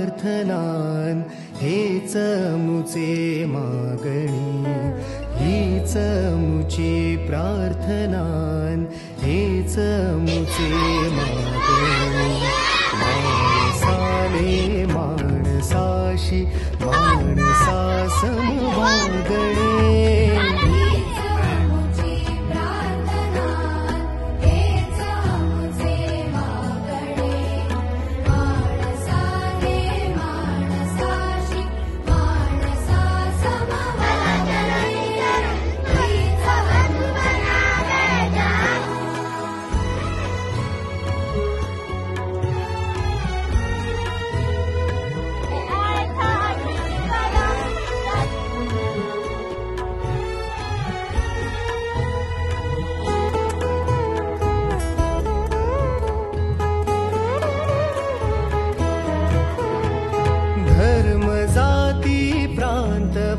प्रार्थनान हेच मुचे मागणी, हीच मुची प्रार्थनान हेच मुचे मागणी. माणसाने माणसाशी माणसा समवागणे,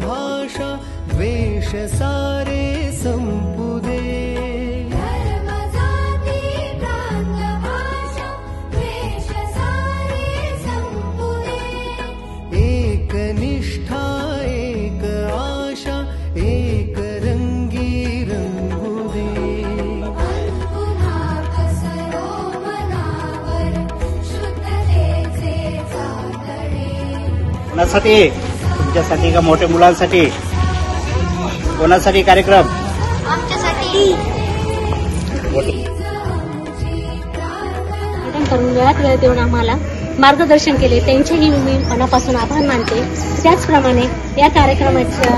भाषा द्वेष सारे संपुदे. धर्म जाती प्रांत भाषा द्वेष सारे संपुदे. एक निष्ठा एक आशा एक रंगी रंगुदे. पुन्हा पसरो मनावर शुद्धतेचे चांदणे. कोणासाठी? तुमच्यासाठी का मोठ्या मुलांसाठी? कोणासाठी कार्यक्रम? आमच्यासाठी. करून वेळात वेळ देऊन आम्हाला मार्गदर्शन केले, त्यांचेही मी मनापासून आभार मानते. त्याचप्रमाणे या कार्यक्रमाच्या